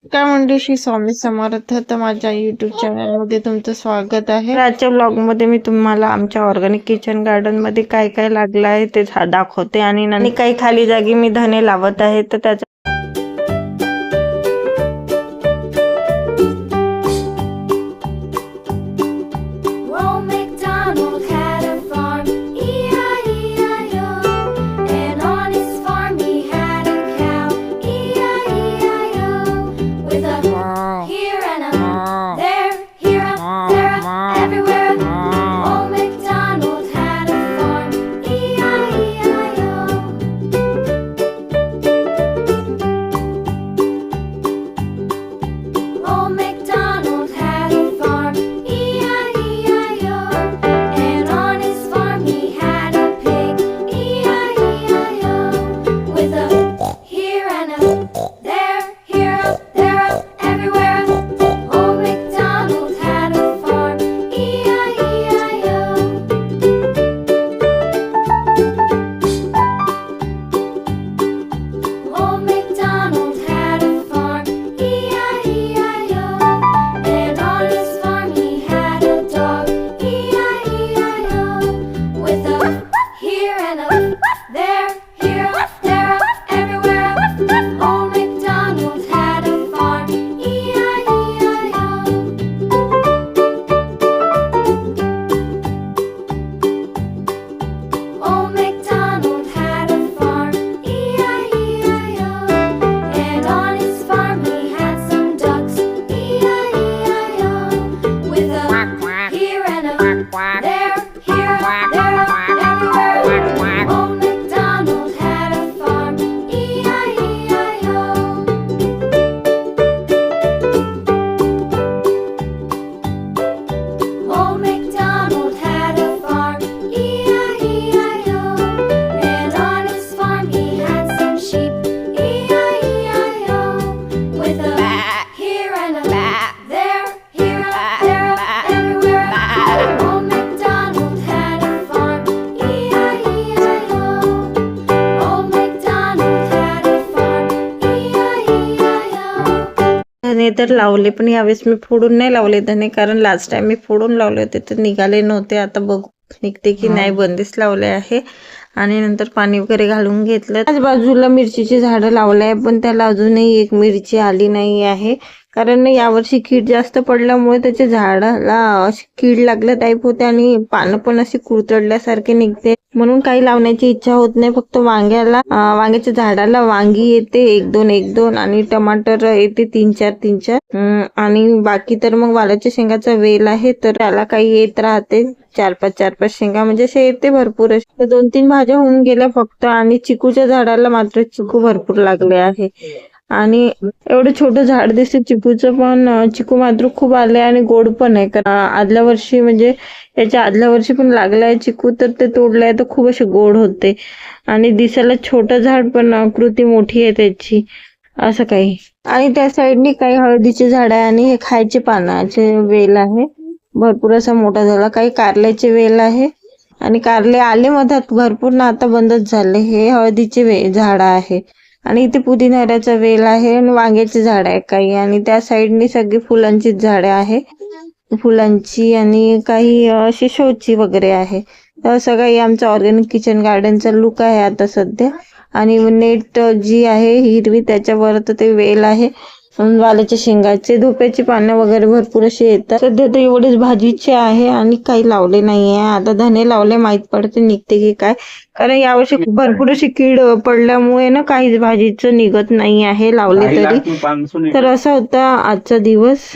काय म्हणते श्री स्वामी समर्थ. तर माझ्या युट्यूब चॅनल मध्ये तुमचं स्वागत आहे. आजच्या ब्लॉग मध्ये मी तुम्हाला आमच्या ऑर्गॅनिक किचन गार्डन मध्ये काय काय लागलं आहे ते दाखवते आणि काही खाली जागी मी धने लावत आहे. तर त्याचा धने तर लावले, पण यावेळेस मी फोडून नाही लावले धने, कारण लास्ट टाइम मी फोडून लावले होते तर निघाले नव्हते. आता बघू निघते की नाही. बंदिस्त लावले आहे आणि नंतर पाणी वगैरे घालून घेतलं. आज बाजूला मिरचीची झाडं लावले आहे, पण त्याला अजूनही एक मिरची आली नाही आहे, कारण यावर्षी कीड जास्त पडल्यामुळे त्याच्या झाडाला अशी कीड लागल्या टाईप होते आणि पानं पण अशी कुरतडल्यासारखे निघते. म्हणून काही लावण्याची इच्छा होत नाही. फक्त वांग्याच्या झाडाला वांगी येते एक दोन आणि टमाटर येते 3-4 आणि बाकी तर मग वालाच्या शेंगाचा वेल आहे, तर त्याला काही येत राहते 4-5 शेंगा, म्हणजे असे येते भरपूर. असे 2-3 भाज्या होऊन गेल्या फक्त. आणि चिकूच्या झाडाला मात्र चिकू भरपूर लागले आहे आणि एवढं छोटं झाड दिसते चिकूचं, पण चिकू मात्र खूप आले आणि गोड पण आहे. आदल्या वर्षी म्हणजे याच्या आदल्या वर्षी पण लागलं आहे चिकू, तर ते तोडलंय तर खूप असे गोड होते आणि दिसायला छोटं झाड पण आकृती मोठी आहे त्याची, असं काही. आणि त्या साईडनी काही हळदीचे झाड आहे आणि हे खायचे पानाचे वेल आहे, भरपूर असा मोठा झाला. काही कारल्याचे वेल आहे आणि कारले आले मधात भरपूर ना, आता बंदच झाले. हे हळदीचे झाड आहे आणि इथे पुदिन्याचा वेल आहे आणि वांग्याचे झाड आहे काही. आणि त्या साईडनी सगळी फुलांची झाडे आहे, फुलांची आणि काही अशी शोची वगैरे आहे. तर सगळं आमचं ऑर्गॅनिक किचन गार्डनचा लुक आहे आता सध्या. आणि नेट जी आहे हिरवी त्याच्यावर तर ते वेल आहे, वालाच्या शेंगाचे, धोप्याची पानं वगैरे भरपूर असे येतात. सध्या तर एवढेच भाजीचे आहे आणि काही लावले नाही आहे. आता धने लावले, माहित पडते निघते की काय, कारण यावर्षी भरपूर अशी कीड पडल्यामुळे ना काहीच भाजीचं निघत नाही आहे लावले तरी. तर असा होता आजचा दिवस.